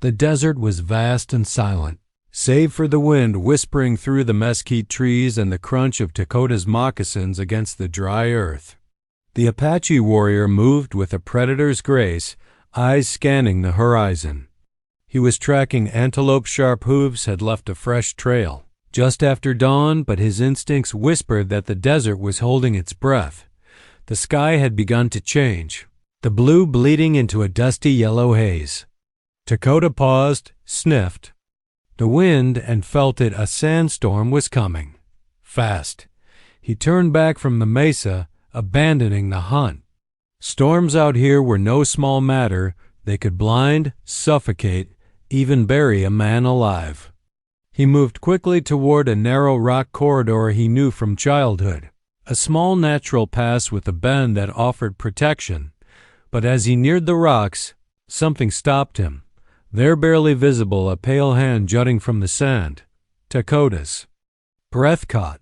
The desert was vast and silent, save for the wind whispering through the mesquite trees and the crunch of Dakota's moccasins against the dry earth. The Apache warrior moved with a predator's grace, eyes scanning the horizon. He was tracking antelope's sharp hooves had left a fresh trail just after dawn, but his instincts whispered that the desert was holding its breath. The sky had begun to change, the blue bleeding into a dusty yellow haze. Dakota paused, sniffed the wind, and felt it. A sandstorm was coming. Fast. He turned back from the mesa, abandoning the hunt. Storms out here were no small matter. They could blind, suffocate, even bury a man alive. He moved quickly toward a narrow rock corridor he knew from childhood, a small natural pass with a bend that offered protection. But as he neared the rocks, something stopped him. There, barely visible, a pale hand jutting from the sand. Dakota's. Breath caught.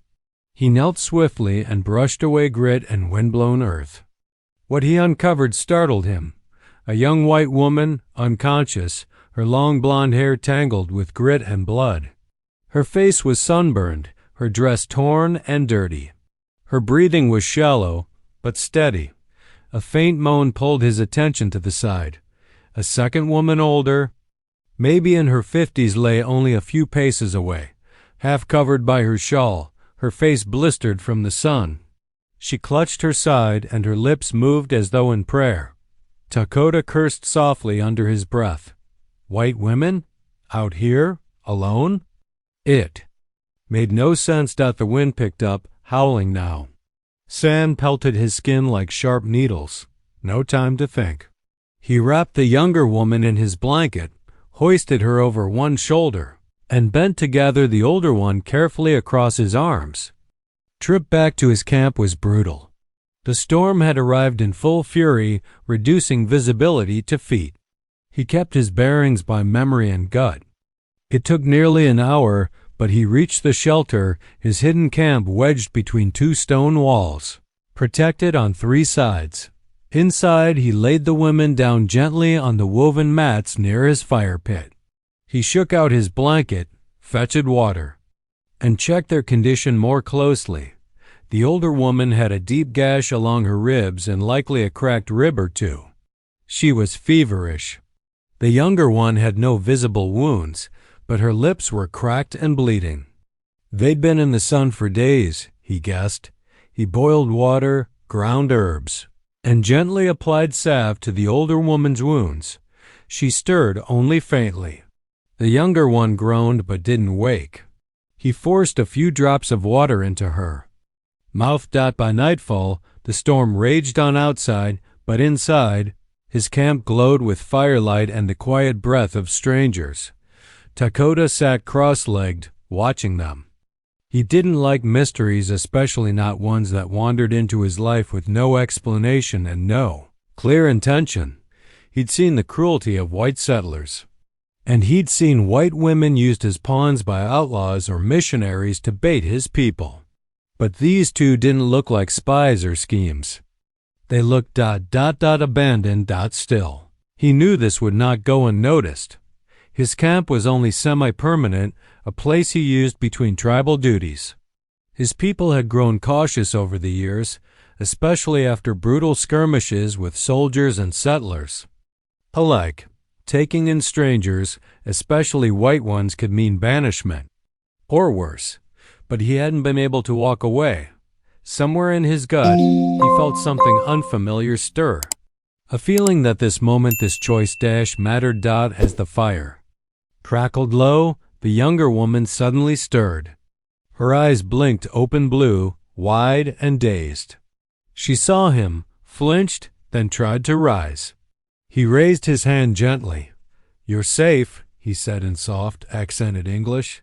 He knelt swiftly and brushed away grit and windblown earth. What he uncovered startled him. A young white woman, unconscious, her long blonde hair tangled with grit and blood. Her face was sunburned, her dress torn and dirty. Her breathing was shallow, but steady. A faint moan pulled his attention to the side. A second woman, older, maybe in her 50s, lay only a few paces away, half covered by her shawl, her face blistered from the sun. She clutched her side, and her lips moved as though in prayer. Dakota cursed softly under his breath. White women? Out here? Alone? It made no sense. The wind picked up, howling now. Sand pelted his skin like sharp needles. No time to think. He wrapped the younger woman in his blanket, hoisted her over one shoulder, and bent to gather the older one carefully across his arms. Trip back to his camp was brutal. The storm had arrived in full fury, reducing visibility to feet. He kept his bearings by memory and gut. It took nearly an hour, but he reached the shelter, his hidden camp wedged between two stone walls, protected on three sides. Inside, he laid the women down gently on the woven mats near his fire pit. He shook out his blanket, fetched water, and checked their condition more closely. The older woman had a deep gash along her ribs and likely a cracked rib or two. She was feverish. The younger one had no visible wounds, but her lips were cracked and bleeding. They'd been in the sun for days, he guessed. He boiled water, ground herbs, and gently applied salve to the older woman's wounds. She stirred only faintly. The younger one groaned but didn't wake. He forced a few drops of water into her. By nightfall, the storm raged on outside, but inside, his camp glowed with firelight and the quiet breath of strangers. Dakota sat cross-legged, watching them. He didn't like mysteries, especially not ones that wandered into his life with no explanation and no clear intention. He'd seen the cruelty of white settlers, and he'd seen white women used as pawns by outlaws or missionaries to bait his people. But these two didn't look like spies or schemes. They looked abandoned, still. He knew this would not go unnoticed. His camp was only semi-permanent, a place he used between tribal duties. His people had grown cautious over the years, especially after brutal skirmishes with soldiers and settlers. Alike, taking in strangers, especially white ones, could mean banishment, or worse. But he hadn't been able to walk away. Somewhere in his gut, he felt something unfamiliar stir. A feeling that this moment, this choice mattered. As the fire crackled low, the younger woman suddenly stirred. Her eyes blinked open blue, wide and dazed. She saw him, flinched, then tried to rise. He raised his hand gently. "You're safe," he said in soft, accented English.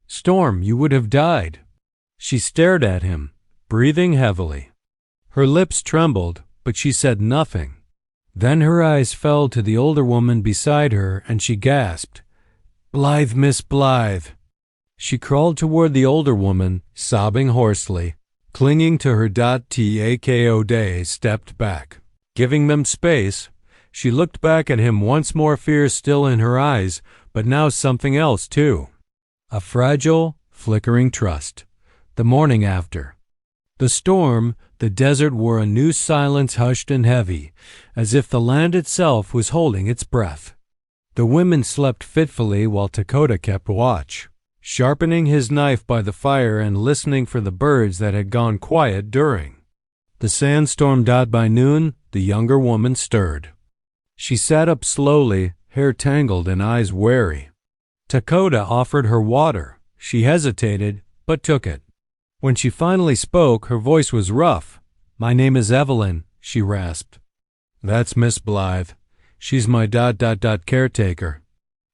"Storm, you would have died." She stared at him, breathing heavily. Her lips trembled, but she said nothing. Then her eyes fell to the older woman beside her, and she gasped, "Blythe, Miss Blythe." She crawled toward the older woman, sobbing hoarsely. Clinging to her. Tako stepped back, giving them space. She looked back at him once more, fear still in her eyes, but now something else too. A fragile, flickering trust. The morning after. The storm, the desert wore a new silence, hushed and heavy, as if the land itself was holding its breath. The women slept fitfully while Dakota kept watch, sharpening his knife by the fire and listening for the birds that had gone quiet during the sandstorm. By noon, the younger woman stirred. She sat up slowly, hair tangled and eyes wary. Dakota offered her water. She hesitated, but took it. When she finally spoke, her voice was rough. "My name is Evelyn," she rasped. "That's Miss Blythe. She's my caretaker."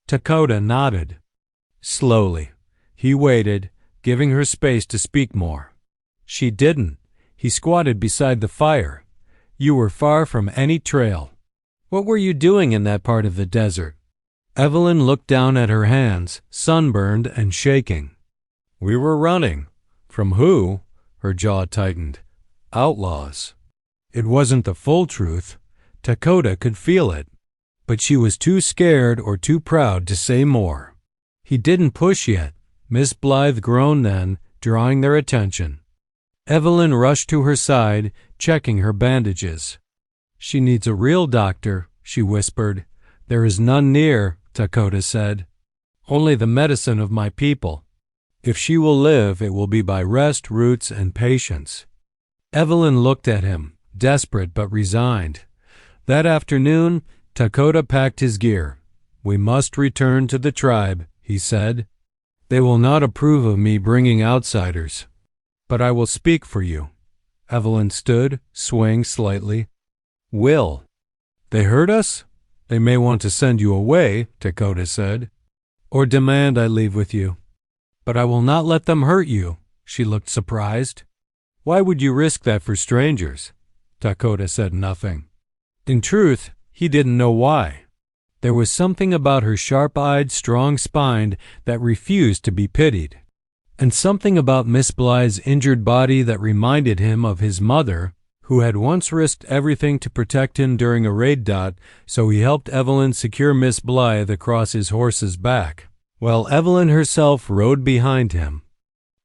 Dakota nodded. Slowly, he waited, giving her space to speak more. She didn't. He squatted beside the fire. "You were far from any trail. What were you doing in that part of the desert?" Evelyn looked down at her hands, sunburned and shaking. "We were running." "From who?" Her jaw tightened. "Outlaws." It wasn't the full truth. Dakota could feel it. But she was too scared or too proud to say more. He didn't push yet. Miss Blythe groaned then, drawing their attention. Evelyn rushed to her side, checking her bandages. "She needs a real doctor," she whispered. "There is none near," Dakota said. "Only the medicine of my people. If she will live, it will be by rest, roots, and patience." Evelyn looked at him, desperate but resigned. That afternoon, Dakota packed his gear. "We must return to the tribe," he said. "They will not approve of me bringing outsiders. But I will speak for you." Evelyn stood, swaying slightly. "Will they hurt us?" "They may want to send you away," Dakota said, "or demand I leave with you. But I will not let them hurt you." She looked surprised. "Why would you risk that for strangers?" Dakota said nothing. In truth, he didn't know why. There was something about her sharp-eyed, strong spine that refused to be pitied, and something about Miss Blythe's injured body that reminded him of his mother, who had once risked everything to protect him during a raid. So he helped Evelyn secure Miss Blythe across his horse's back, while Evelyn herself rode behind him,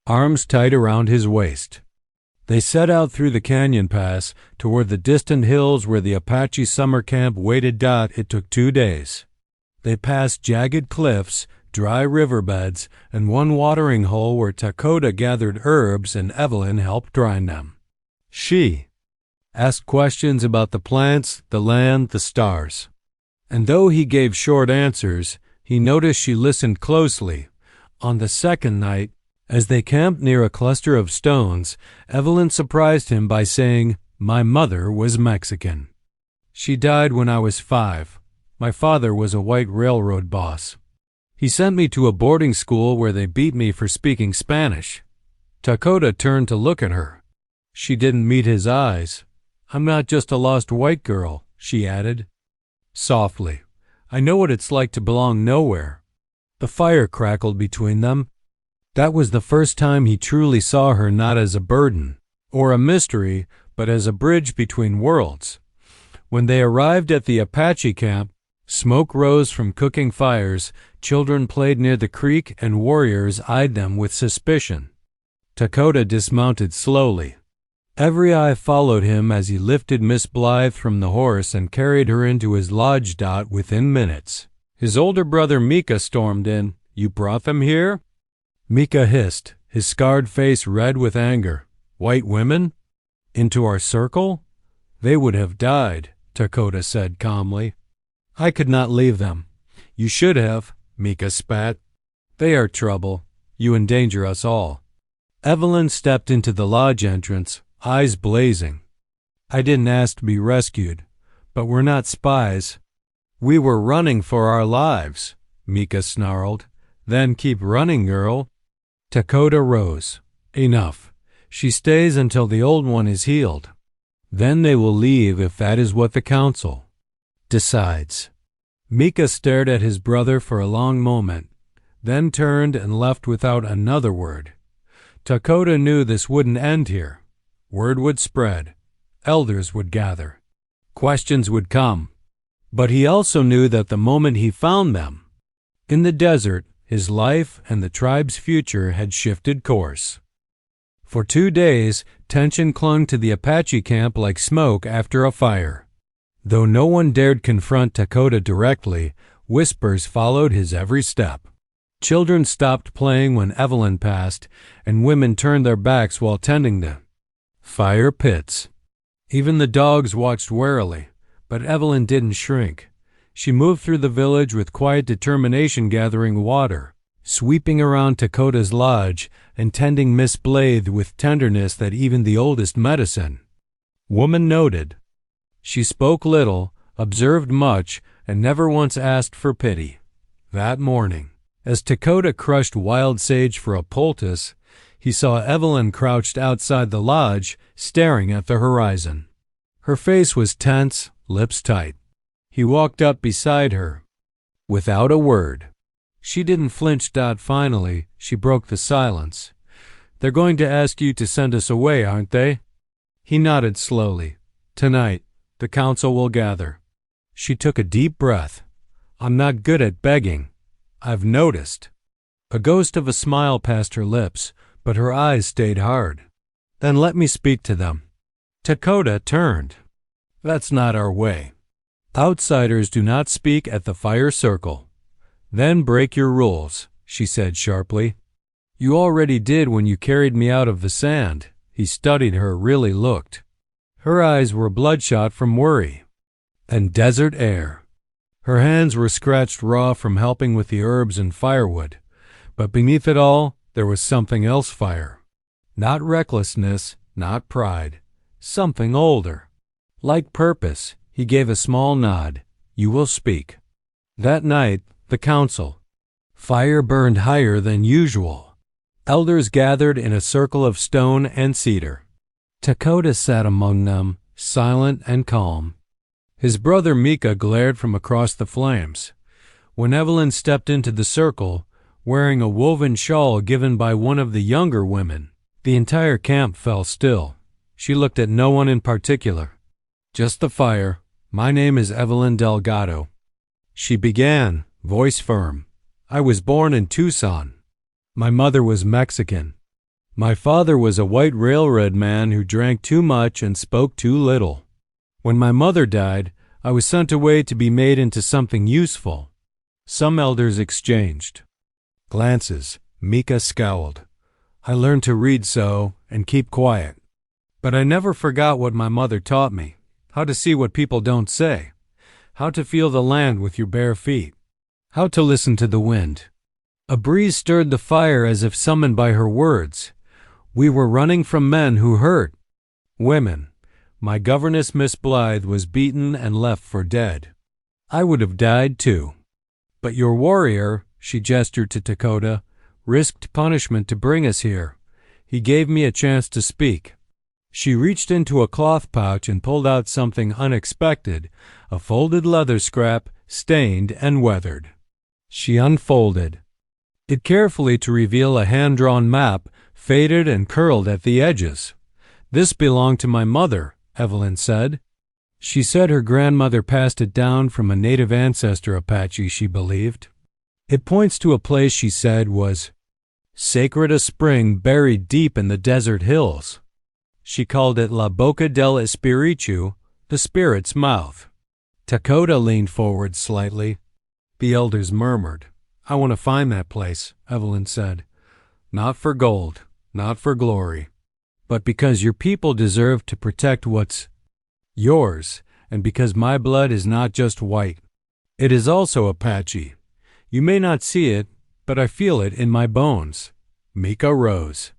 arms tight around his waist. They set out through the canyon pass toward the distant hills where the Apache summer camp waited. It took 2 days. They passed jagged cliffs, dry riverbeds, and one watering hole where Dakota gathered herbs and Evelyn helped grind them. She asked questions about the plants, the land, the stars. And though he gave short answers, he noticed she listened closely. On the second night, as they camped near a cluster of stones, Evelyn surprised him by saying, "My mother was Mexican. She died when I was 5. My father was a white railroad boss. He sent me to a boarding school where they beat me for speaking Spanish." Dakota turned to look at her. She didn't meet his eyes. "I'm not just a lost white girl," she added softly. "I know what it's like to belong nowhere." The fire crackled between them. That was the first time he truly saw her not as a burden or a mystery, but as a bridge between worlds. When they arrived at the Apache camp, smoke rose from cooking fires, children played near the creek, and warriors eyed them with suspicion. Dakota dismounted slowly. Every eye followed him as he lifted Miss Blythe from the horse and carried her into his lodge. Within minutes, his older brother Mika stormed in. "You brought them here?" Mika hissed, his scarred face red with anger. "White women? Into our circle? They would have died," Dakota said calmly. "I could not leave them." "You should have," Mika spat. "They are trouble. You endanger us all." Evelyn stepped into the lodge entrance, eyes blazing. "I didn't ask to be rescued, but we're not spies." "We were running for our lives," Mika snarled. "Then keep running, girl." Dakota rose. "Enough. She stays until the old one is healed. Then they will leave if that is what the council decides." Mika stared at his brother for a long moment, then turned and left without another word. Dakota knew this wouldn't end here. Word would spread. Elders would gather. Questions would come. But he also knew that the moment he found them, in the desert, his life and the tribe's future had shifted course. For 2 days, tension clung to the Apache camp like smoke after a fire. Though no one dared confront Dakota directly, whispers followed his every step. Children stopped playing when Evelyn passed, and women turned their backs while tending the fire pits. Even the dogs watched warily, but Evelyn didn't shrink. She moved through the village with quiet determination, gathering water, sweeping around Dakota's lodge, and tending Miss Blythe with tenderness that even the oldest medicine woman noted. She spoke little, observed much, and never once asked for pity. That morning, as Dakota crushed wild sage for a poultice, he saw Evelyn crouched outside the lodge, staring at the horizon. Her face was tense, lips tight. He walked up beside her, without a word. She didn't flinch. Finally, she broke the silence. "They're going to ask you to send us away, aren't they?" He nodded slowly. "Tonight, the council will gather." She took a deep breath. "I'm not good at begging. I've noticed." A ghost of a smile passed her lips, but her eyes stayed hard. "Then let me speak to them." Dakota turned. "That's not our way. Outsiders do not speak at the fire circle." "Then break your rules," she said sharply. "You already did when you carried me out of the sand." He studied her, really looked. Her eyes were bloodshot from worry and desert air. Her hands were scratched raw from helping with the herbs and firewood. But beneath it all, there was something else. Fire. Not recklessness, not pride. Something older. Like purpose. He gave a small nod. "You will speak." That night, the council. Fire burned higher than usual. Elders gathered in a circle of stone and cedar. Dakota sat among them, silent and calm. His brother Mika glared from across the flames. When Evelyn stepped into the circle, wearing a woven shawl given by one of the younger women, the entire camp fell still. She looked at no one in particular. "Just the fire. My name is Evelyn Delgado," she began, voice firm. "I was born in Tucson. My mother was Mexican. My father was a white railroad man who drank too much and spoke too little. When my mother died, I was sent away to be made into something useful." Some elders exchanged glances. Mika scowled. "I learned to read and keep quiet. But I never forgot what my mother taught me. How to see what people don't say. How to feel the land with your bare feet. How to listen to the wind." A breeze stirred the fire as if summoned by her words. "We were running from men who hurt. Women. My governess, Miss Blythe, was beaten and left for dead. I would have died too. But your warrior," she gestured to Dakota, "risked punishment to bring us here. He gave me a chance to speak." She reached into a cloth pouch and pulled out something unexpected, a folded leather scrap, stained and weathered. She unfolded it carefully to reveal a hand-drawn map, faded and curled at the edges. "This belonged to my mother," Evelyn said. She said her grandmother passed it down from a native ancestor Apache, she believed. "It points to a place," she said, was sacred, a spring buried deep in the desert hills. She called it La Boca del Espiritu, the spirit's mouth. Dakota leaned forward slightly. The elders murmured. "I want to find that place," Evelyn said. "Not for gold, not for glory, but because your people deserve to protect what's yours, and because my blood is not just white. It is also Apache. You may not see it, but I feel it in my bones." Mika rose.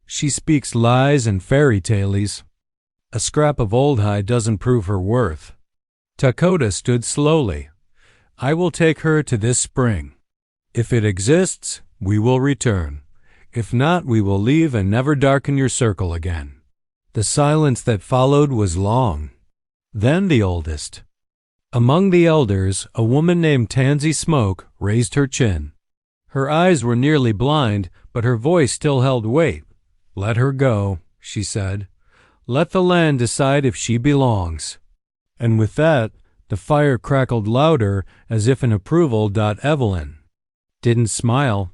"She speaks lies and fairy tales. A scrap of old hide doesn't prove her worth." Dakota stood slowly. "I will take her to this spring. If it exists, we will return. If not, we will leave and never darken your circle again." The silence that followed was long. Then the oldest. Among the elders, a woman named Tansy Smoke raised her chin. Her eyes were nearly blind, but her voice still held weight. "Let her go," she said. "Let the land decide if she belongs." And with that, The fire crackled louder, as if in approval. Evelyn didn't smile.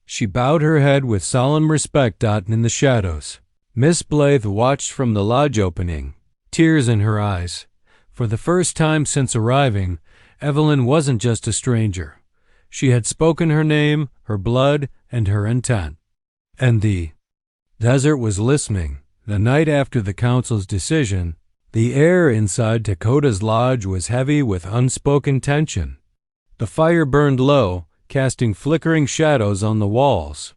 She bowed her head with solemn respect. In the shadows, Miss Blythe watched from the lodge opening, tears in her eyes. For the first time since arriving, Evelyn wasn't just a stranger. She had spoken her name, her blood, and her intent. And the desert was listening. The night after the council's decision, the air inside Dakota's lodge was heavy with unspoken tension. The fire burned low, casting flickering shadows on the walls.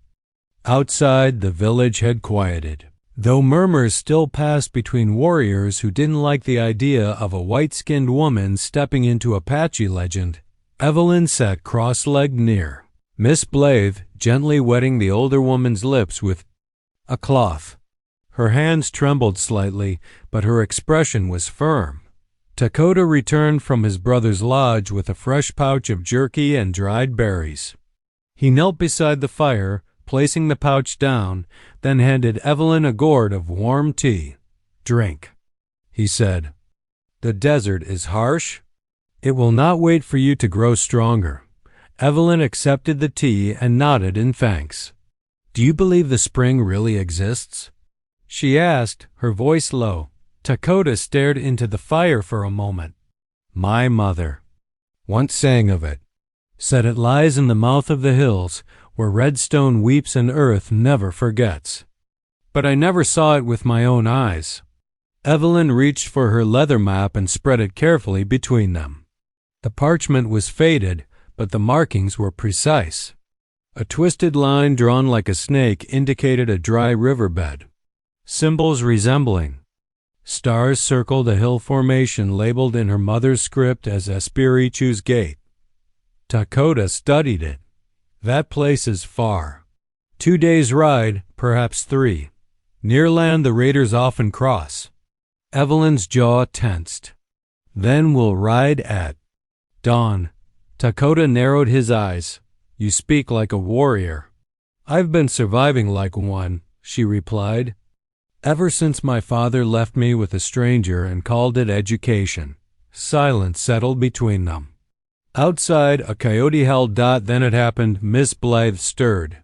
Outside, the village had quieted, though murmurs still passed between warriors who didn't like the idea of a white-skinned woman stepping into Apache legend. Evelyn sat cross-legged near, Miss Blythe gently wetting the older woman's lips with a cloth. Her hands trembled slightly, but her expression was firm. Dakota returned from his brother's lodge with a fresh pouch of jerky and dried berries. He knelt beside the fire, placing the pouch down, then handed Evelyn a gourd of warm tea. "Drink," he said. "The desert is harsh. It will not wait for you to grow stronger." Evelyn accepted the tea and nodded in thanks. "Do you believe the spring really exists?" she asked, her voice low. Dakota stared into the fire for a moment. "My mother once sang of it, said it lies in the mouth of the hills, where redstone weeps and earth never forgets. But I never saw it with my own eyes." Evelyn reached for her leather map and spread it carefully between them. The parchment was faded, but the markings were precise. A twisted line drawn like a snake indicated a dry riverbed. Symbols resembling stars circled a hill formation labeled in her mother's script as Espiritu's Gate. Dakota studied it. "That place is far. 2 days' ride, perhaps 3. Near land the raiders often cross." Evelyn's jaw tensed. "Then we'll ride at dawn." Dakota narrowed his eyes. "You speak like a warrior." "I've been surviving like one," she replied. "Ever since my father left me with a stranger and called it education." Silence settled between them. Outside, a coyote howled. Then it happened. Miss Blythe stirred.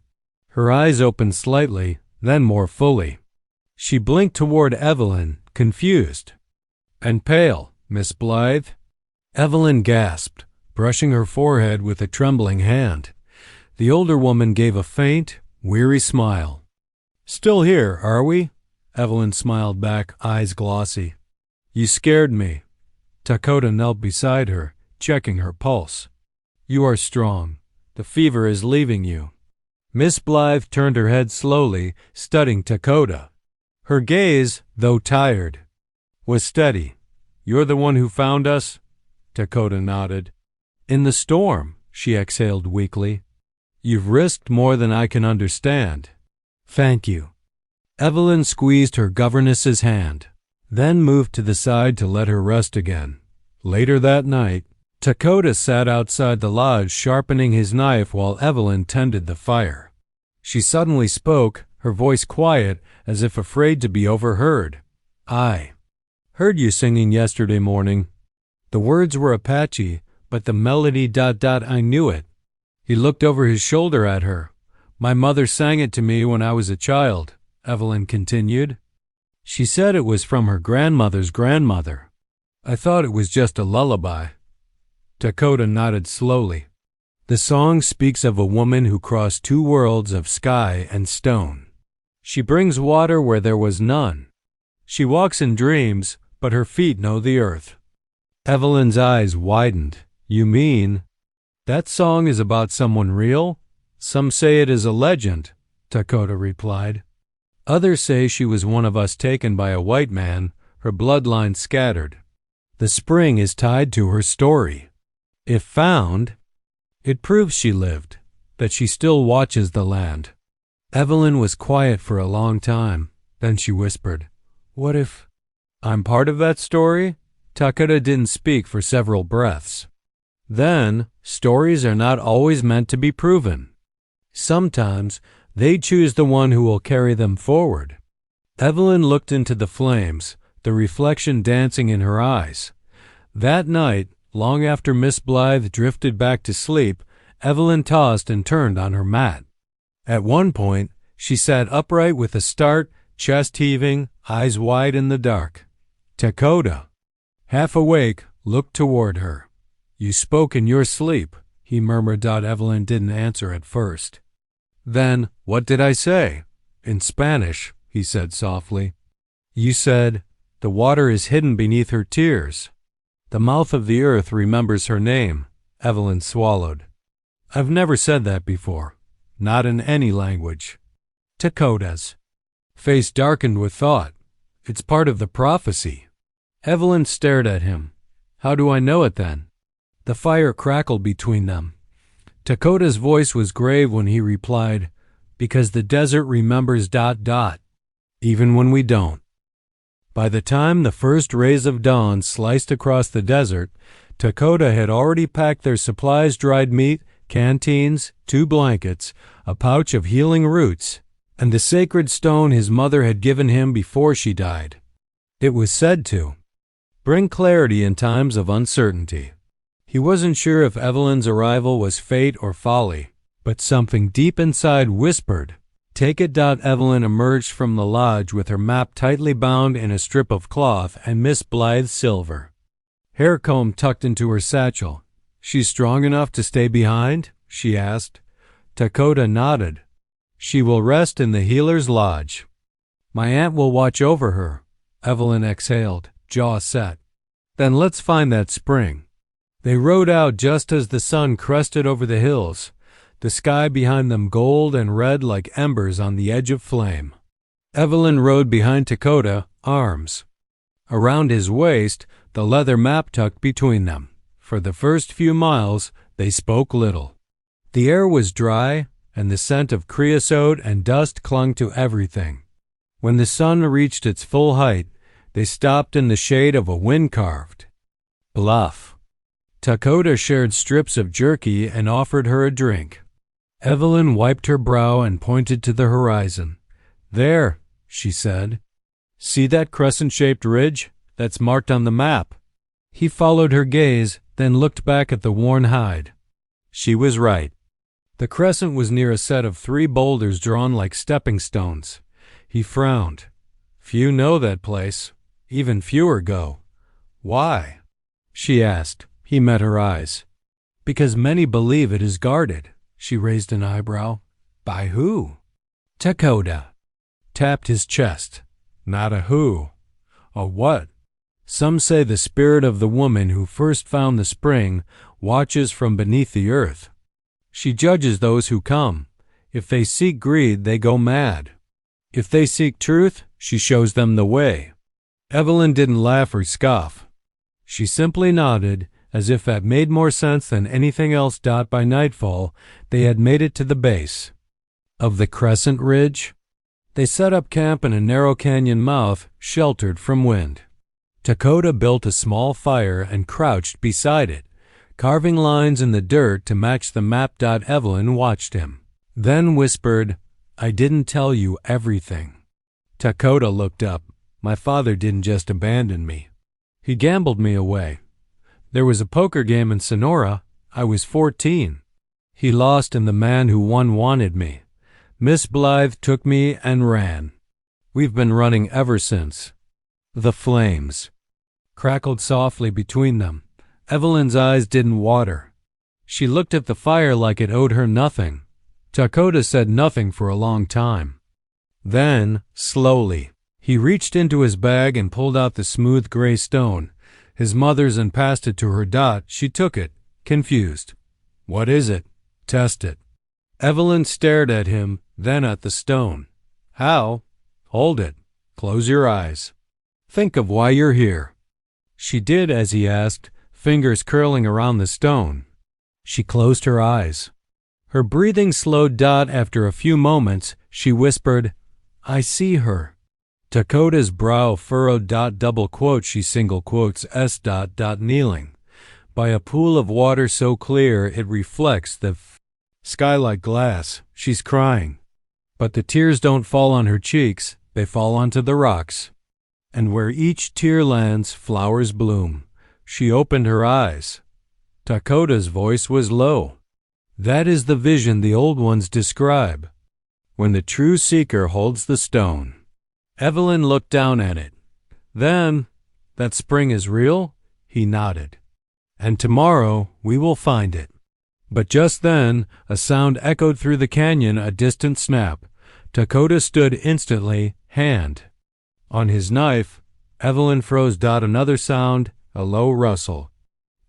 Her eyes opened slightly, then more fully. She blinked toward Evelyn, confused. "And pale, Miss Blythe?" Evelyn gasped, brushing her forehead with a trembling hand. The older woman gave a faint, weary smile. "Still here, are we?" Evelyn smiled back, eyes glossy. "You scared me." Dakota knelt beside her, checking her pulse. "You are strong. The fever is leaving you." Miss Blythe turned her head slowly, studying Dakota. Her gaze, though tired, was steady. "You're the one who found us?" Dakota nodded. "In the storm," she exhaled weakly. "You've risked more than I can understand." "Thank you." Evelyn squeezed her governess's hand, then moved to the side to let her rest again. Later that night, Dakota sat outside the lodge sharpening his knife while Evelyn tended the fire. She suddenly spoke, her voice quiet, as if afraid to be overheard. "I heard you singing yesterday morning." The words were Apache, but the melody ... I knew it. He looked over his shoulder at her. "My mother sang it to me when I was a child," Evelyn continued. "She said it was from her grandmother's grandmother. I thought it was just a lullaby." Dakota nodded slowly. "The song speaks of a woman who crossed 2 worlds of sky and stone. She brings water where there was none. She walks in dreams, but her feet know the earth." Evelyn's eyes widened. "You mean that song is about someone real?" "Some say it is a legend," Dakota replied. "Others say she was one of us taken by a white man, her bloodline scattered. The spring is tied to her story. If found, it proves she lived, that she still watches the land." Evelyn was quiet for a long time. Then she whispered, "What if I'm part of that story?" Dakota didn't speak for several breaths. "Then, stories are not always meant to be proven. Sometimes they choose the one who will carry them forward." Evelyn looked into the flames, the reflection dancing in her eyes. That night, long after Miss Blythe drifted back to sleep, Evelyn tossed and turned on her mat. At one point, she sat upright with a start, chest heaving, eyes wide in the dark. Dakota, half awake, looked toward her. "You spoke in your sleep," he murmured. Evelyn didn't answer at first. "Then, what did I say?" "In Spanish," he said softly. "You said, 'The water is hidden beneath her tears. The mouth of the earth remembers her name.'" Evelyn swallowed. "I've never said that before. Not in any language." Dakota's face darkened with thought. "It's part of the prophecy." Evelyn stared at him. "How do I know it then?" The fire crackled between them. Dakota's voice was grave when he replied, "Because the desert remembers ... even when we don't." By the time the first rays of dawn sliced across the desert, Dakota had already packed their supplies: dried meat, canteens, 2 blankets, a pouch of healing roots, and the sacred stone his mother had given him before she died. It was said to bring clarity in times of uncertainty. He wasn't sure if Evelyn's arrival was fate or folly, but something deep inside whispered, "Take it." Evelyn emerged from the lodge with her map tightly bound in a strip of cloth and Miss Blythe's silver hair comb tucked into her satchel. "She's strong enough to stay behind?" she asked. Dakota nodded. "She will rest in the healer's lodge. My aunt will watch over her." Evelyn exhaled, jaw set. "Then let's find that spring." They rode out just as the sun crested over the hills, the sky behind them gold and red like embers on the edge of flame. Evelyn rode behind Dakota, arms around his waist, the leather map tucked between them. For the first few miles, they spoke little. The air was dry, and the scent of creosote and dust clung to everything. When the sun reached its full height, they stopped in the shade of a wind-carved bluff. Dakota shared strips of jerky and offered her a drink. Evelyn wiped her brow and pointed to the horizon. "There," she said. "See that crescent-shaped ridge? That's marked on the map." He followed her gaze, then looked back at the worn hide. She was right. The crescent was near a set of 3 boulders drawn like stepping stones. He frowned. "Few know that place. Even fewer go." "Why?" she asked. He met her eyes. "Because many believe it is guarded." She raised an eyebrow. "By who?" Dakota tapped his chest. "Not a who. A what? Some say the spirit of the woman who first found the spring watches from beneath the earth. She judges those who come. If they seek greed, they go mad. If they seek truth, she shows them the way." Evelyn didn't laugh or scoff. She simply nodded, as if that made more sense than anything else. By nightfall, they had made it to the base of the crescent ridge. They set up camp in a narrow canyon mouth, sheltered from wind. Dakota built a small fire and crouched beside it, carving lines in the dirt to match the map. Evelyn watched him, then whispered, "I didn't tell you everything." Dakota looked up. "My father didn't just abandon me. He gambled me away. There was a poker game in Sonora. I was 14. He lost and the man who won wanted me. Miss Blythe took me and ran. We've been running ever since." The flames crackled softly between them. Evelyn's eyes didn't water. She looked at the fire like it owed her nothing. Dakota said nothing for a long time. Then, slowly, he reached into his bag and pulled out the smooth gray stone, his mother's, and passed it to her. She took it, confused. "What is it?" "Test it." Evelyn stared at him, then at the stone. "How?" "Hold it. Close your eyes. Think of why you're here." She did as he asked, fingers curling around the stone. She closed her eyes. Her breathing slowed. After a few moments, she whispered, "I see her." Dakota's brow furrowed. Double quote, she single quotes S. Kneeling by a pool of water so clear it reflects the sky like glass. She's crying. But the tears don't fall on her cheeks, they fall onto the rocks. And where each tear lands, flowers bloom. She opened her eyes. Dakota's voice was low. That is the vision the old ones describe, when the true seeker holds the stone. Evelyn looked down at it. Then, that spring is real? He nodded. And tomorrow we will find it. But just then, a sound echoed through the canyon, a distant snap. Dakota stood instantly, hand on his knife. Evelyn froze. Another sound, a low rustle.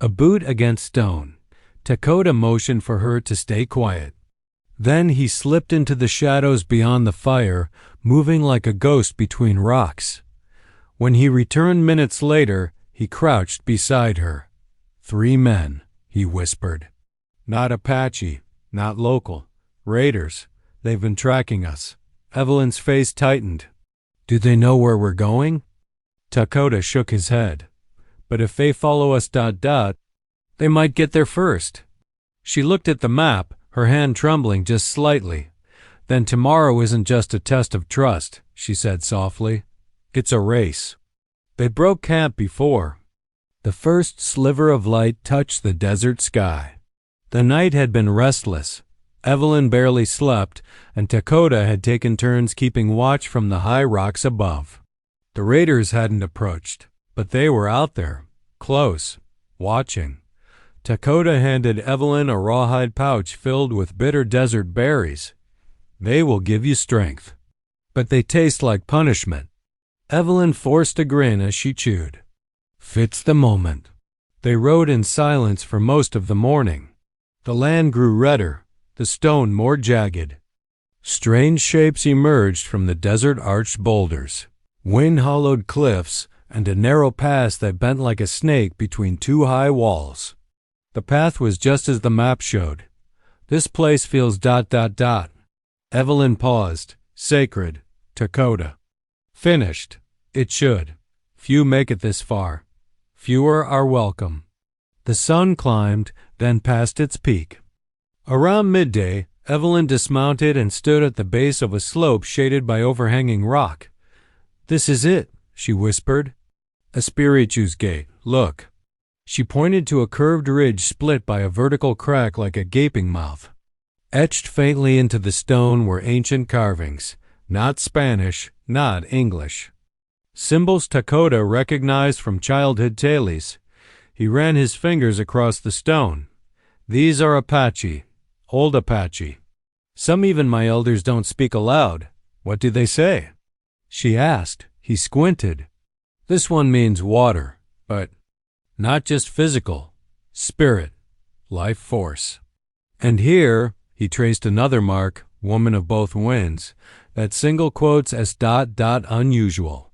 A boot against stone. Dakota motioned for her to stay quiet. Then he slipped into the shadows beyond the fire, moving like a ghost between rocks. When he returned minutes later, he crouched beside her. 3 men, he whispered. Not Apache, not local. Raiders. They've been tracking us. Evelyn's face tightened. Do they know where we're going? Dakota shook his head. But if they follow us, they might get there first. She looked at the map, her hand trembling just slightly. Then tomorrow isn't just a test of trust, she said softly. It's a race. They broke camp before. The first sliver of light touched the desert sky. The night had been restless. Evelyn barely slept, and Dakota had taken turns keeping watch from the high rocks above. The raiders hadn't approached, but they were out there, close, watching. Dakota handed Evelyn a rawhide pouch filled with bitter desert berries. They will give you strength, but they taste like punishment. Evelyn forced a grin as she chewed. Fits the moment. They rode in silence for most of the morning. The land grew redder, the stone more jagged. Strange shapes emerged from the desert-arched boulders, wind-hollowed cliffs, and a narrow pass that bent like a snake between 2 high walls. The path was just as the map showed. This place feels ... Evelyn paused. Sacred. Dakota. Finished. It should. Few make it this far. Fewer are welcome. The sun climbed, then passed its peak. Around midday, Evelyn dismounted and stood at the base of a slope shaded by overhanging rock. This is it, she whispered. Espiritu's Gate, look. She pointed to a curved ridge split by a vertical crack like a gaping mouth. Etched faintly into the stone were ancient carvings, not Spanish, not English. Symbols Dakota recognized from childhood tales. He ran his fingers across the stone. These are Apache, old Apache. Some even my elders don't speak aloud. What do they say? She asked. He squinted. This one means water, but not just physical, spirit, life force. And here, he traced another mark, woman of both winds, that single quotes as ... unusual.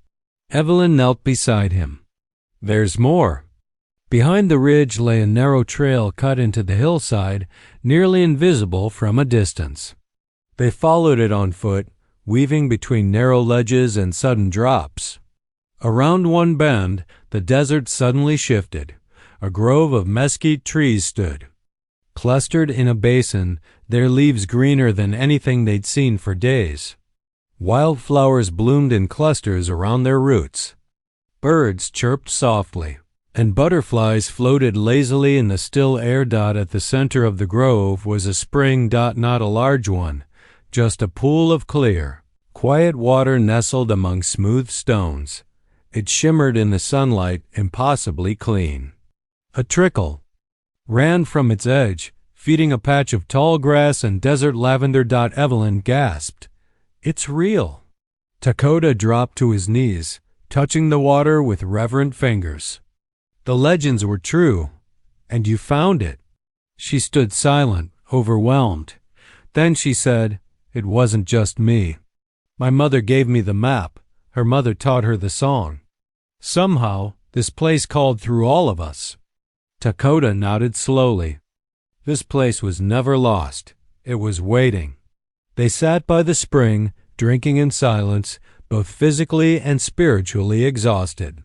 Evelyn knelt beside him. There's more. Behind the ridge lay a narrow trail cut into the hillside, nearly invisible from a distance. They followed it on foot, weaving between narrow ledges and sudden drops. Around one bend, the desert suddenly shifted. A grove of mesquite trees stood. Clustered in a basin, their leaves greener than anything they'd seen for days. Wildflowers bloomed in clusters around their roots. Birds chirped softly, and butterflies floated lazily in the still air. At the center of the grove was a spring. Not a large one, just a pool of clear, quiet water nestled among smooth stones. It shimmered in the sunlight, impossibly clean. A trickle ran from its edge, feeding a patch of tall grass and desert lavender. Evelyn gasped. It's real. Dakota dropped to his knees, touching the water with reverent fingers. The legends were true, and you found it. She stood silent, overwhelmed. Then she said, it wasn't just me. My mother gave me the map. Her mother taught her the song. Somehow, this place called through all of us. Dakota nodded slowly. This place was never lost. It was waiting. They sat by the spring, drinking in silence, both physically and spiritually exhausted.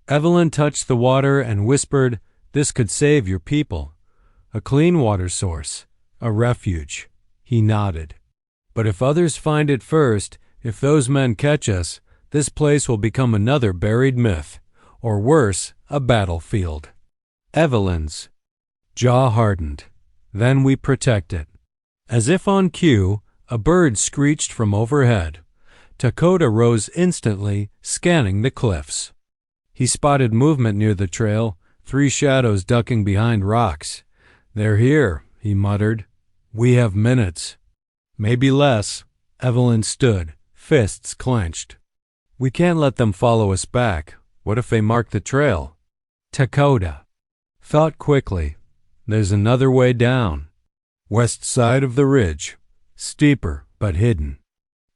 Evelyn touched the water and whispered, this could save your people. A clean water source, a refuge. He nodded. But if others find it first, if those men catch us, this place will become another buried myth, or worse, a battlefield. Evelyn's jaw hardened. Then we protect it. As if on cue, a bird screeched from overhead. Dakota rose instantly, scanning the cliffs. He spotted movement near the trail, 3 shadows ducking behind rocks. "They're here," he muttered. "We have minutes." "Maybe less." Evelyn stood, fists clenched. "We can't let them follow us back. What if they mark the trail?" Dakota thought quickly. "There's another way down. West side of the ridge. Steeper, but hidden."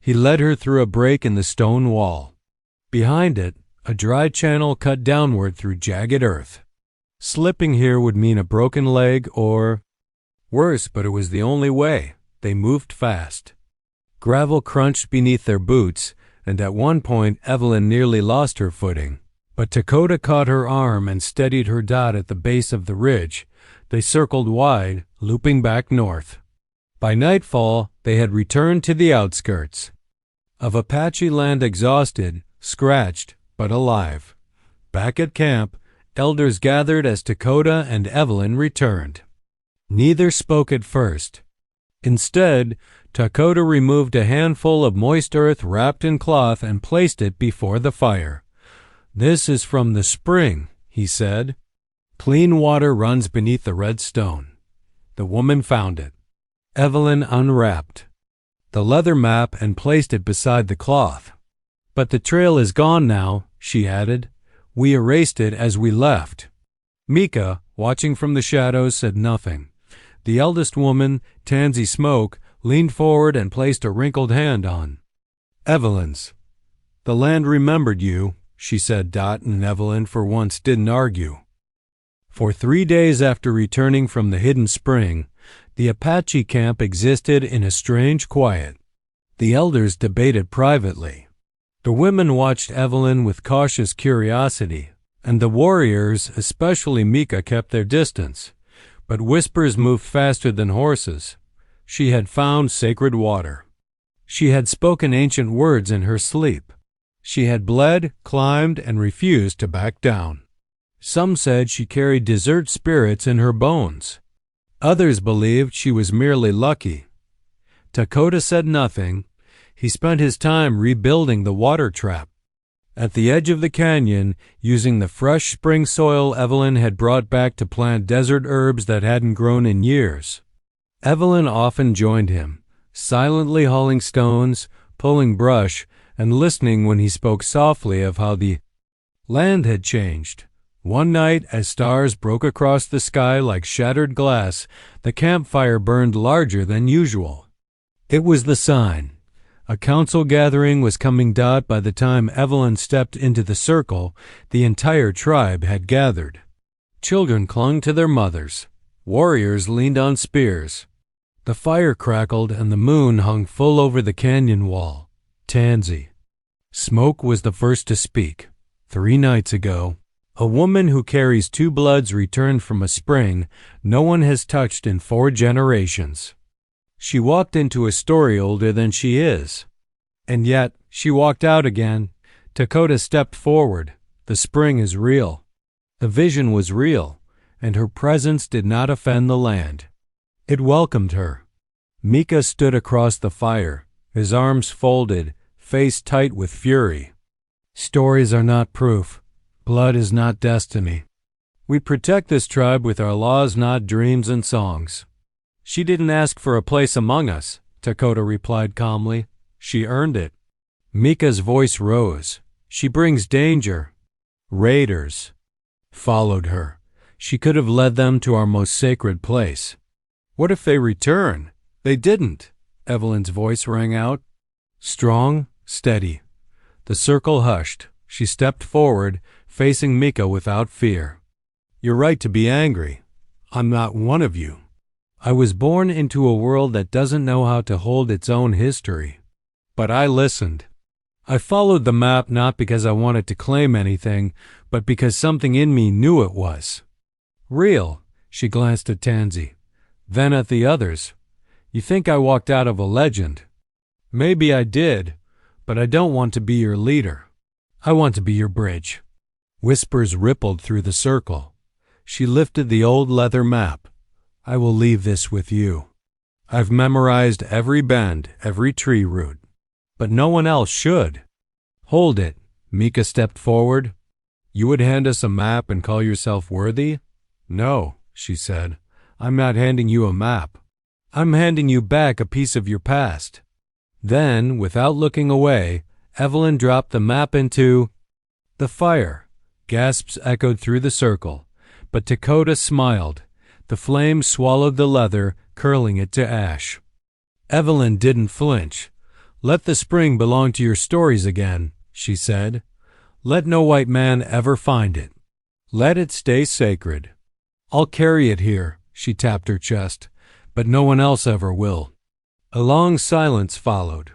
He led her through a break in the stone wall. Behind it, a dry channel cut downward through jagged earth. Slipping here would mean a broken leg or worse, but it was the only way. They moved fast. Gravel crunched beneath their boots, and at one point Evelyn nearly lost her footing. But Dakota caught her arm and steadied her dot at the base of the ridge. They circled wide, looping back north. By nightfall, they had returned to the outskirts of Apache land, exhausted, scratched, but alive. Back at camp, elders gathered as Dakota and Evelyn returned. Neither spoke at first. Instead, Dakota removed a handful of moist earth wrapped in cloth and placed it before the fire. "This is from the spring," he said. "Clean water runs beneath the red stone." The woman found it. Evelyn unwrapped the leather map and placed it beside the cloth. "But the trail is gone now," she added. "We erased it as we left." Mika, watching from the shadows, said nothing. The eldest woman, Tansy Smoke, leaned forward and placed a wrinkled hand on Evelyn's. "The land remembered you," she said. Dot and Evelyn for once didn't argue. For 3 days after returning from the hidden spring, the Apache camp existed in a strange quiet. The elders debated privately. The women watched Evelyn with cautious curiosity, and the warriors, especially Mika, kept their distance. But whispers moved faster than horses. She had found sacred water. She had spoken ancient words in her sleep. She had bled, climbed, and refused to back down. Some said she carried desert spirits in her bones. Others believed she was merely lucky. Dakota said nothing. He spent his time rebuilding the water trap. At the edge of the canyon, using the fresh spring soil Evelyn had brought back to plant desert herbs that hadn't grown in years. Evelyn often joined him, silently hauling stones, pulling brush, and listening when he spoke softly of how the land had changed. One night, as stars broke across the sky like shattered glass, the campfire burned larger than usual. It was the sign. A council gathering was coming. By the time Evelyn stepped into the circle, the entire tribe had gathered. Children clung to their mothers. Warriors leaned on spears. The fire crackled and the moon hung full over the canyon wall. Tansy Smoke was the first to speak. 3 nights ago, a woman who carries 2 bloods returned from a spring no one has touched in 4 generations. She walked into a story older than she is. And yet, she walked out again. Dakota stepped forward. The spring is real. The vision was real, and her presence did not offend the land. It welcomed her. Mika stood across the fire, his arms folded, face tight with fury. "Stories are not proof. Blood is not destiny. We protect this tribe with our laws, not dreams and songs." "She didn't ask for a place among us," Dakota replied calmly. "She earned it." Mika's voice rose. "She brings danger." Raiders followed her. She could have led them to our most sacred place. "What if they return?" "They didn't." Evelyn's voice rang out. Strong, steady. The circle hushed. She stepped forward, facing Mika without fear. "You're right to be angry. I'm not one of you. I was born into a world that doesn't know how to hold its own history. But I listened. I followed the map not because I wanted to claim anything, but because something in me knew it was real." She glanced at Tansy, then at the others. "You think I walked out of a legend? Maybe I did, but I don't want to be your leader. I want to be your bridge." Whispers rippled through the circle. She lifted the old leather map. I will leave this with you. I've memorized every bend, every tree root. But no one else should. Hold it. Mika stepped forward. You would hand us a map and call yourself worthy? No, she said. I'm not handing you a map. I'm handing you back a piece of your past. Then, without looking away, Evelyn dropped the map into the fire. Gasps echoed through the circle, but Dakota smiled. The flame swallowed the leather, curling it to ash. Evelyn didn't flinch. Let the spring belong to your stories again, she said. Let no white man ever find it. Let it stay sacred. I'll carry it here, she tapped her chest, but no one else ever will. A long silence followed,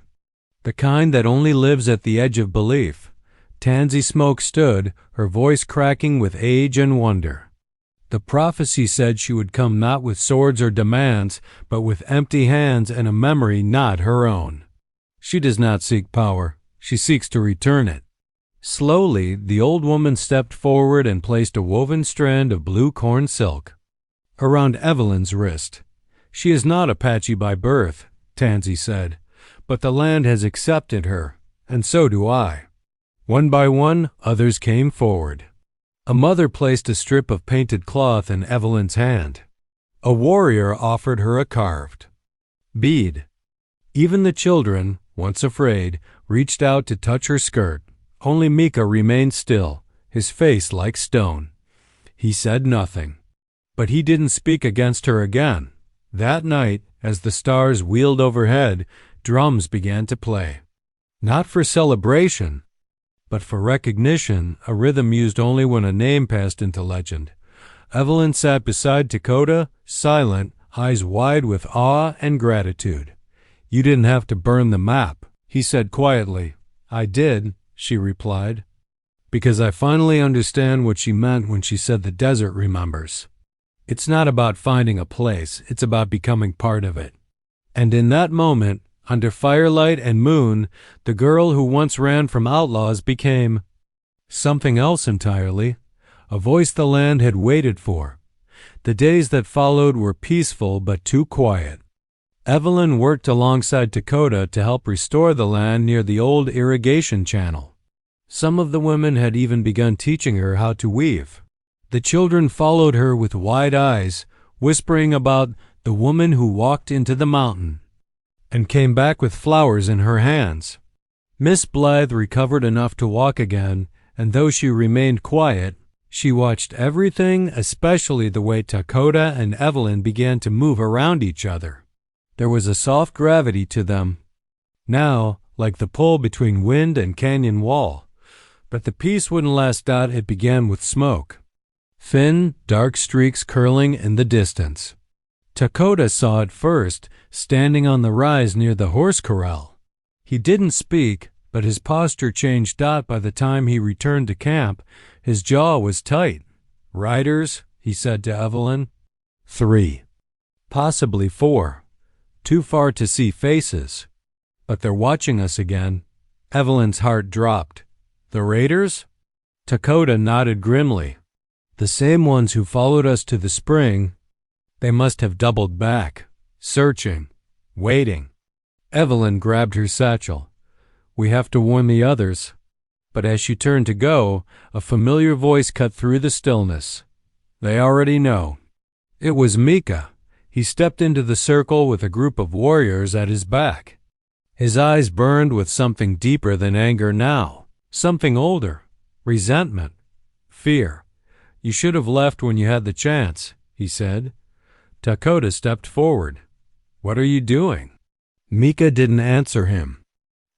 the kind that only lives at the edge of belief. Tansy Smoke stood, her voice cracking with age and wonder. The prophecy said she would come not with swords or demands, but with empty hands and a memory not her own. She does not seek power, she seeks to return it. Slowly, the old woman stepped forward and placed a woven strand of blue corn silk around Evelyn's wrist. She is not Apache by birth, Tansy said, but the land has accepted her, and so do I. One by one, others came forward. A mother placed a strip of painted cloth in Evelyn's hand. A warrior offered her a carved bead. Even the children, once afraid, reached out to touch her skirt. Only Mika remained still, his face like stone. He said nothing. But he didn't speak against her again. That night, as the stars wheeled overhead, drums began to play. Not for celebration, but for recognition, a rhythm used only when a name passed into legend. Evelyn sat beside Dakota, silent, eyes wide with awe and gratitude. You didn't have to burn the map, he said quietly. I did, she replied, because I finally understand what she meant when she said the desert remembers. It's not about finding a place, it's about becoming part of it. And in that moment, under firelight and moon, the girl who once ran from outlaws became something else entirely, a voice the land had waited for. The days that followed were peaceful but too quiet. Evelyn worked alongside Dakota to help restore the land near the old irrigation channel. Some of the women had even begun teaching her how to weave. The children followed her with wide eyes, whispering about the woman who walked into the mountain and came back with flowers in her hands. Miss Blythe recovered enough to walk again, and though she remained quiet, she watched everything, especially the way Dakota and Evelyn began to move around each other. There was a soft gravity to them, now like the pull between wind and canyon wall. But the peace wouldn't last out. It began with smoke. Thin, dark streaks curling in the distance. Dakota saw it first, standing on the rise near the horse corral. He didn't speak, but his posture changed. By the time he returned to camp, his jaw was tight. Riders, he said to Evelyn. 3. Possibly 4. Too far to see faces. But they're watching us again. Evelyn's heart dropped. The raiders? Dakota nodded grimly. The same ones who followed us to the spring. They must have doubled back, searching, waiting. Evelyn grabbed her satchel. We have to warn the others. But as she turned to go, a familiar voice cut through the stillness. They already know. It was Mika. He stepped into the circle with a group of warriors at his back. His eyes burned with something deeper than anger now, something older, resentment, fear. You should have left when you had the chance, he said. Dakota stepped forward. What are you doing? Mika didn't answer him.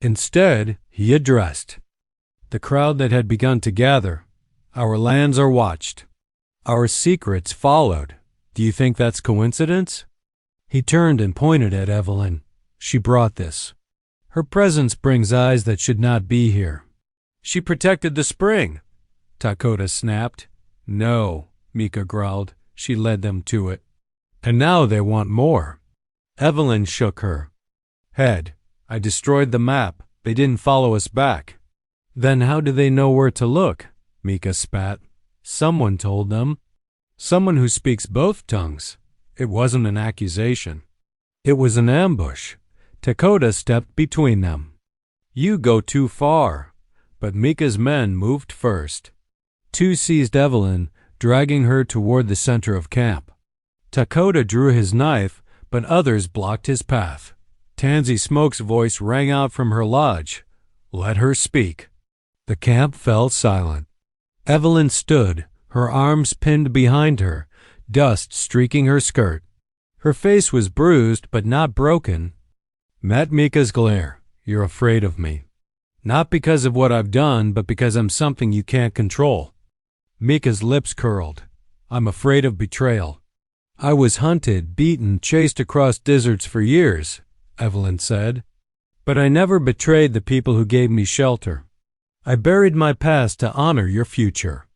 Instead, he addressed the crowd that had begun to gather. Our lands are watched. Our secrets followed. Do you think that's coincidence? He turned and pointed at Evelyn. She brought this. Her presence brings eyes that should not be here. She protected the spring, Dakota snapped. No, Mika growled. She led them to it. And now they want more. Evelyn shook her head. I destroyed the map. They didn't follow us back. Then how do they know where to look? Mika spat. Someone told them. Someone who speaks both tongues. It wasn't an accusation. It was an ambush. Dakota stepped between them. You go too far. But Mika's men moved first. Two seized Evelyn, dragging her toward the center of camp. Dakota drew his knife, but others blocked his path. Tansy Smoke's voice rang out from her lodge. Let her speak. The camp fell silent. Evelyn stood, her arms pinned behind her, dust streaking her skirt. Her face was bruised but not broken. Met Mika's glare. You're afraid of me. Not because of what I've done, but because I'm something you can't control. Mika's lips curled. I'm afraid of betrayal. I was hunted, beaten, chased across deserts for years, Evelyn said. But I never betrayed the people who gave me shelter. I buried my past to honor your future.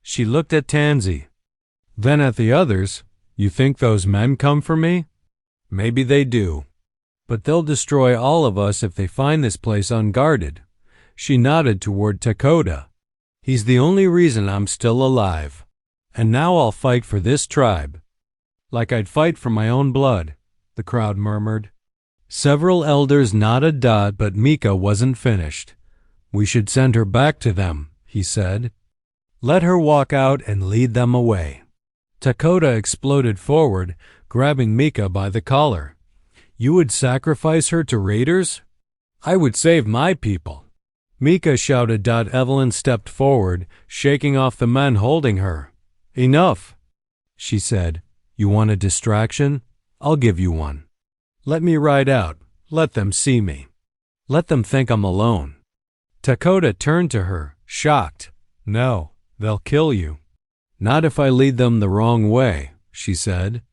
She looked at Tansy. Then at the others. You think those men come for me? Maybe they do. But they'll destroy all of us if they find this place unguarded. She nodded toward Dakota. He's the only reason I'm still alive. And now I'll fight for this tribe. Like I'd fight for my own blood, the crowd murmured. Several elders nodded, but Mika wasn't finished. We should send her back to them, he said. Let her walk out and lead them away. Dakota exploded forward, grabbing Mika by the collar. You would sacrifice her to raiders? I would save my people. Mika shouted. Evelyn stepped forward, shaking off the men holding her. Enough, she said. You want a distraction? I'll give you one. Let me ride out. Let them see me. Let them think I'm alone. Dakota turned to her, shocked. No, they'll kill you. Not if I lead them the wrong way, she said.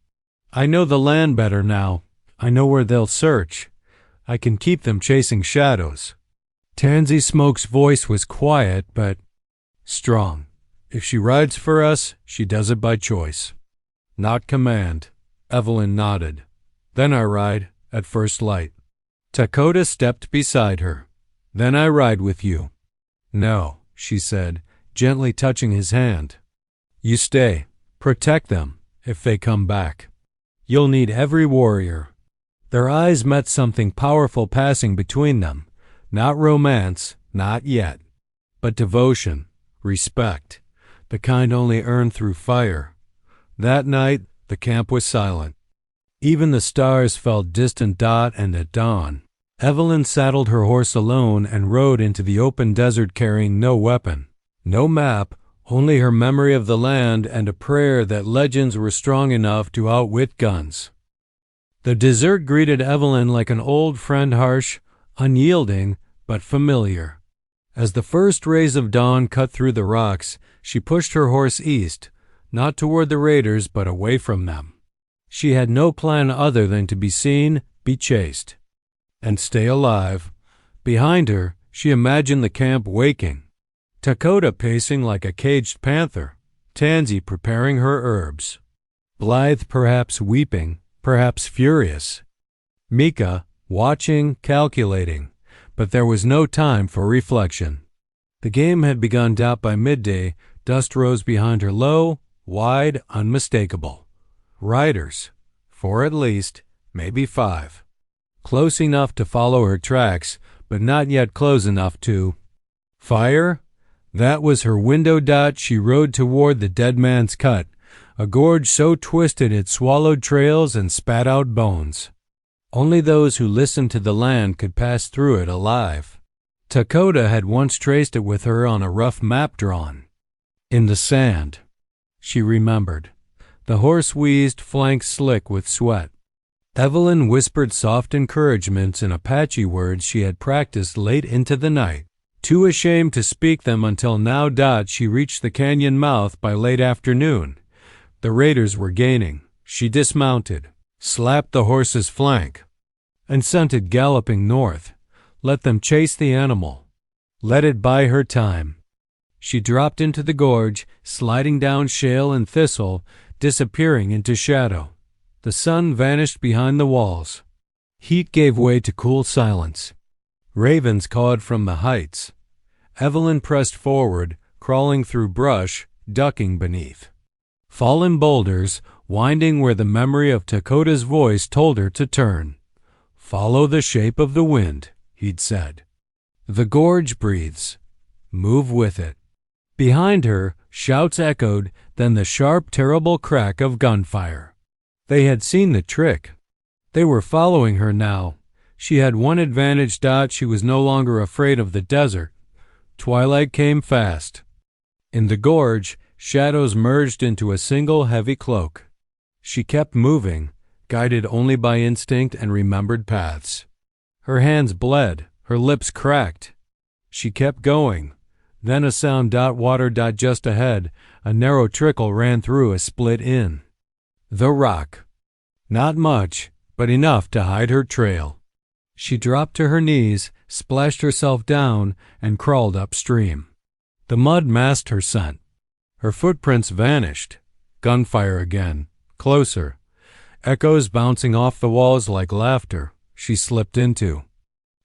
I know the land better now. I know where they'll search. I can keep them chasing shadows. Tansy Smoke's voice was quiet, but strong. If she rides for us, she does it by choice. Not command. Evelyn nodded. Then I ride, at first light. Dakota stepped beside her. Then I ride with you. No, she said, gently touching his hand. You stay. Protect them, if they come back. You'll need every warrior. Their eyes met something powerful passing between them. Not romance, not yet. But devotion, respect, the kind only earned through fire. That night, the camp was silent. Even the stars felt distant. And at dawn, Evelyn saddled her horse alone and rode into the open desert carrying no weapon, no map, only her memory of the land and a prayer that legends were strong enough to outwit guns. The desert greeted Evelyn like an old friend, harsh, unyielding, but familiar. As the first rays of dawn cut through the rocks, she pushed her horse east, not toward the raiders, but away from them. She had no plan other than to be seen, be chased, and stay alive. Behind her, she imagined the camp waking. Dakota pacing like a caged panther, Tansy preparing her herbs. Blythe perhaps weeping, perhaps furious. Mika watching, calculating, but there was no time for reflection. The game had begun. By midday, dust rose behind her, low, wide, unmistakable. Riders, 4 at least, maybe 5. Close enough to follow her tracks, but not yet close enough to fire. That was her window. She rode toward the dead man's cut, a gorge so twisted it swallowed trails and spat out bones. Only those who listened to the land could pass through it alive. Dakota had once traced it with her on a rough map drawn. In the sand, she remembered. The horse wheezed, flanks slick with sweat. Evelyn whispered soft encouragements in Apache words she had practiced late into the night. Too ashamed to speak them until now. She reached the canyon mouth by late afternoon. The raiders were gaining. She dismounted, slapped the horse's flank, and sent it galloping north. Let them chase the animal. Let it buy her time. She dropped into the gorge, sliding down shale and thistle, disappearing into shadow. The sun vanished behind the walls. Heat gave way to cool silence. Ravens cawed from the heights. Evelyn pressed forward, crawling through brush, ducking beneath fallen boulders, winding where the memory of Dakota's voice told her to turn. "Follow the shape of the wind," he'd said. The gorge breathes. Move with it. Behind her, shouts echoed, then the sharp, terrible crack of gunfire. They had seen the trick. They were following her now. She had one advantage: she was no longer afraid of the desert. Twilight came fast. In the gorge, shadows merged into a single heavy cloak. She kept moving, guided only by instinct and remembered paths. Her hands bled, her lips cracked. She kept going. Then a sound: water. Just ahead, a narrow trickle ran through a split in the rock. Not much, but enough to hide her trail. She dropped to her knees, splashed herself down, and crawled upstream. The mud masked her scent. Her footprints vanished. Gunfire again, closer. Echoes bouncing off the walls like laughter. She slipped into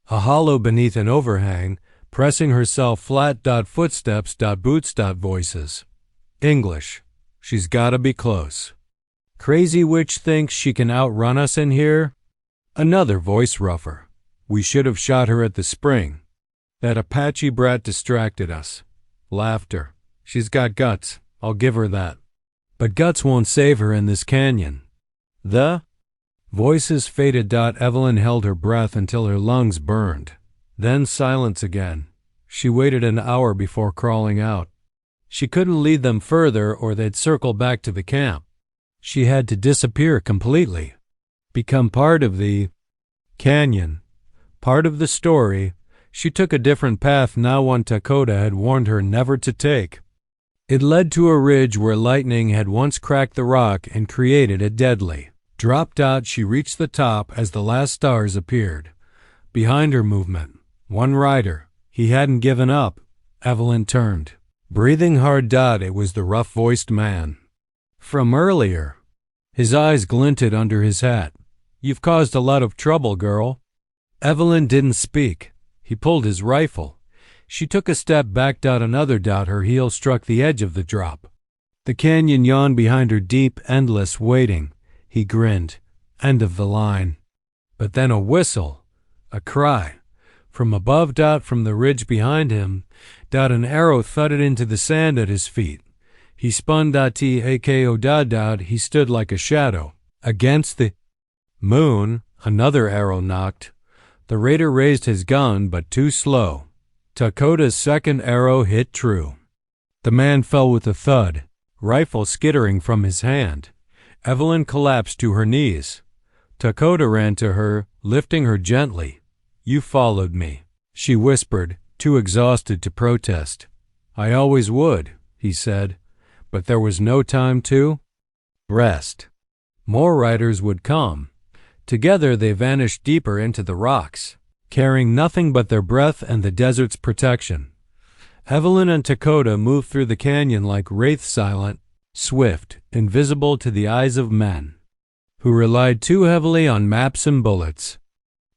a hollow beneath an overhang, pressing herself flat. Footsteps. Boots. Voices. English. She's gotta be close. Crazy witch thinks she can outrun us in here? Another voice, rougher. We should have shot her at the spring. That Apache brat distracted us. Laughter. She's got guts, I'll give her that. But guts won't save her in this canyon. The voices faded. Evelyn held her breath until her lungs burned. Then silence again. She waited an hour before crawling out. She couldn't lead them further or they'd circle back to the camp. She had to disappear completely. Become part of the canyon. Part of the story. She took a different path now, one Dakota had warned her never to take. It led to a ridge where lightning had once cracked the rock and created a deadly drop. She reached the top as the last stars appeared. Behind her movement, one rider. He hadn't given up. Evelyn turned, breathing hard. It was the rough-voiced man from earlier. His eyes glinted under his hat. You've caused a lot of trouble, girl. Evelyn didn't speak. He pulled his rifle. She took a step back. Another. Her heel struck the edge of the drop. The canyon yawned behind her, deep, endless, waiting. He grinned. End of the line. But then a whistle. A cry. From above. From the ridge behind him. An arrow thudded into the sand at his feet. He spun. Tako. He stood like a shadow. Against the moon. Another arrow knocked. The raider raised his gun, but too slow. Dakota's second arrow hit true. The man fell with a thud, rifle skittering from his hand. Evelyn collapsed to her knees. Dakota ran to her, lifting her gently. You followed me, she whispered, too exhausted to protest. I always would, he said, but there was no time to rest. More riders would come. Together they vanished deeper into the rocks, carrying nothing but their breath and the desert's protection. Evelyn and Dakota moved through the canyon like wraiths, silent, swift, invisible to the eyes of men who relied too heavily on maps and bullets.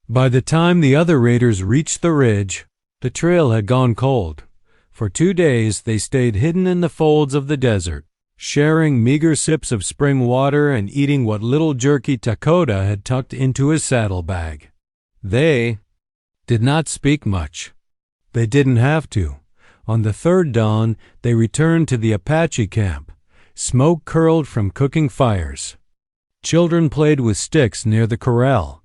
By the time the other raiders reached the ridge, the trail had gone cold. For 2 days they stayed hidden in the folds of the desert, sharing meager sips of spring water and eating what little jerky Dakota had tucked into his saddlebag. They did not speak much. They didn't have to. On the third dawn, they returned to the Apache camp. Smoke curled from cooking fires. Children played with sticks near the corral.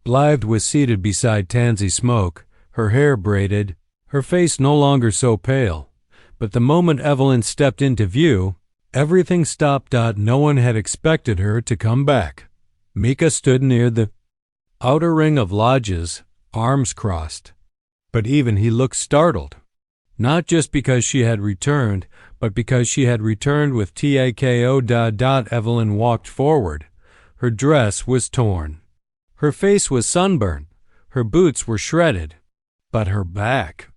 Blythe was seated beside Tansy Smoke, her hair braided, her face no longer so pale. But the moment Evelyn stepped into view, everything stopped. No one had expected her to come back. Mika stood near the outer ring of lodges, arms crossed. But even he looked startled. Not just because she had returned, but because she had returned with Tako. Evelyn walked forward. Her dress was torn. Her face was sunburned. Her boots were shredded. But her back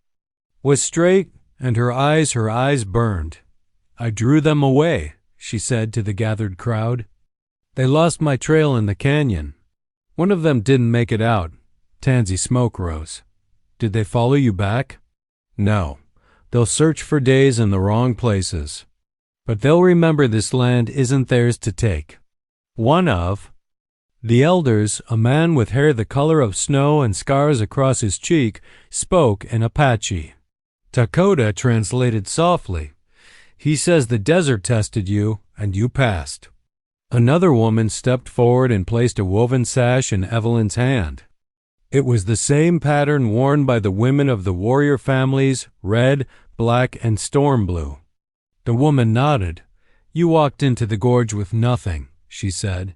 was straight, and her eyes burned. I drew them away, she said to the gathered crowd. They lost my trail in the canyon. One of them didn't make it out. Tansy Smoke rose. Did they follow you back? No. They'll search for days in the wrong places. But they'll remember this land isn't theirs to take. One of the elders, a man with hair the color of snow and scars across his cheek, spoke in Apache. Dakota translated softly. He says the desert tested you, and you passed. Another woman stepped forward and placed a woven sash in Evelyn's hand. It was the same pattern worn by the women of the warrior families, red, black, and storm blue. The woman nodded. You walked into the gorge with nothing, she said,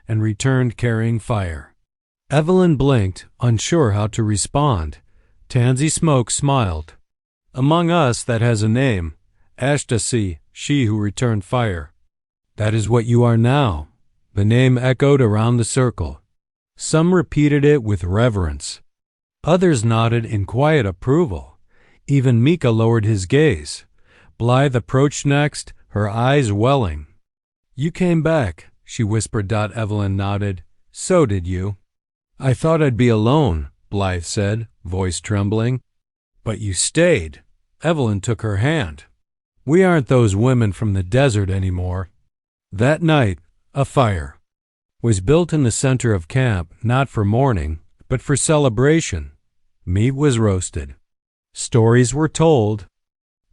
and returned carrying fire. Evelyn blinked, unsure how to respond. Tansy Smoke smiled. Among us that has a name, Ashtasi, she who returned fire. That is what you are now. The name echoed around the circle. Some repeated it with reverence. Others nodded in quiet approval. Even Mika lowered his gaze. Blythe approached next, her eyes welling. You came back, she whispered. Evelyn nodded. So did you. I thought I'd be alone, Blythe said, voice trembling. But you stayed. Evelyn took her hand. We aren't those women from the desert anymore. That night, a fire was built in the center of camp, not for mourning, but for celebration. Meat was roasted. Stories were told.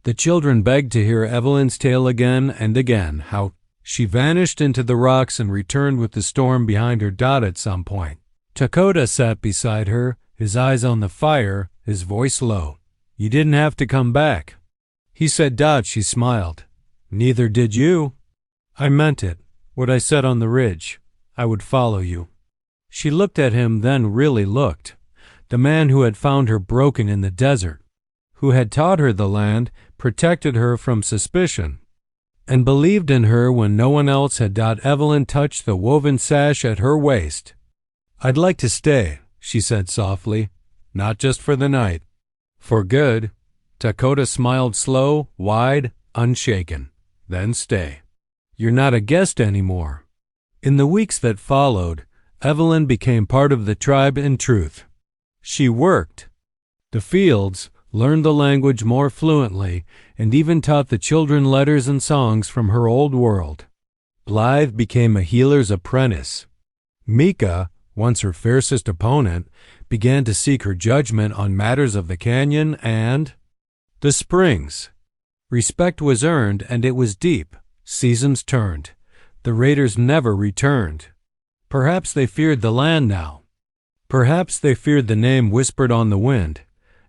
The children begged to hear Evelyn's tale again and again, how she vanished into the rocks and returned with the storm behind her. At some point, Dakota sat beside her, his eyes on the fire, his voice low. You didn't have to come back. He said. She smiled. Neither did you. I meant it, what I said on the ridge. I would follow you. She looked at him, then really looked. The man who had found her broken in the desert, who had taught her the land, protected her from suspicion, and believed in her when no one else had. Evelyn touched the woven sash at her waist. I'd like to stay, she said softly, not just for the night. For good. Dakota smiled slow, wide, unshaken. Then stay. You're not a guest anymore. In the weeks that followed, Evelyn became part of the tribe in truth. She worked the fields, learned the language more fluently, and even taught the children letters and songs from her old world. Blythe became a healer's apprentice. Mika, once her fiercest opponent, began to seek her judgment on matters of the canyon and the springs. Respect was earned, and it was deep. Seasons turned. The raiders never returned. Perhaps they feared the land now. Perhaps they feared the name whispered on the wind.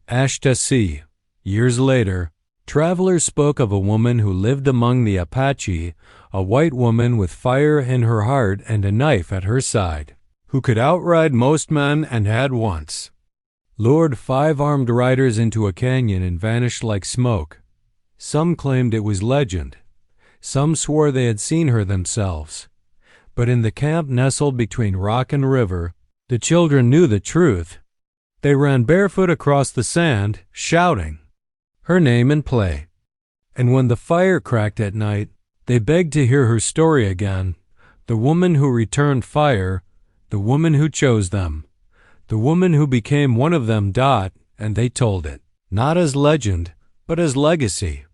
Ashtasi. Years later, travelers spoke of a woman who lived among the Apache, a white woman with fire in her heart and a knife at her side, who could outride most men and had once lured 5 armed riders into a canyon and vanished like smoke. Some claimed it was legend. Some swore they had seen her themselves. But in the camp nestled between rock and river, the children knew the truth. They ran barefoot across the sand, shouting her name in play. And when the fire cracked at night, they begged to hear her story again. The woman who returned fire, the woman who chose them, the woman who became one of them. And they told it, not as legend, but as legacy.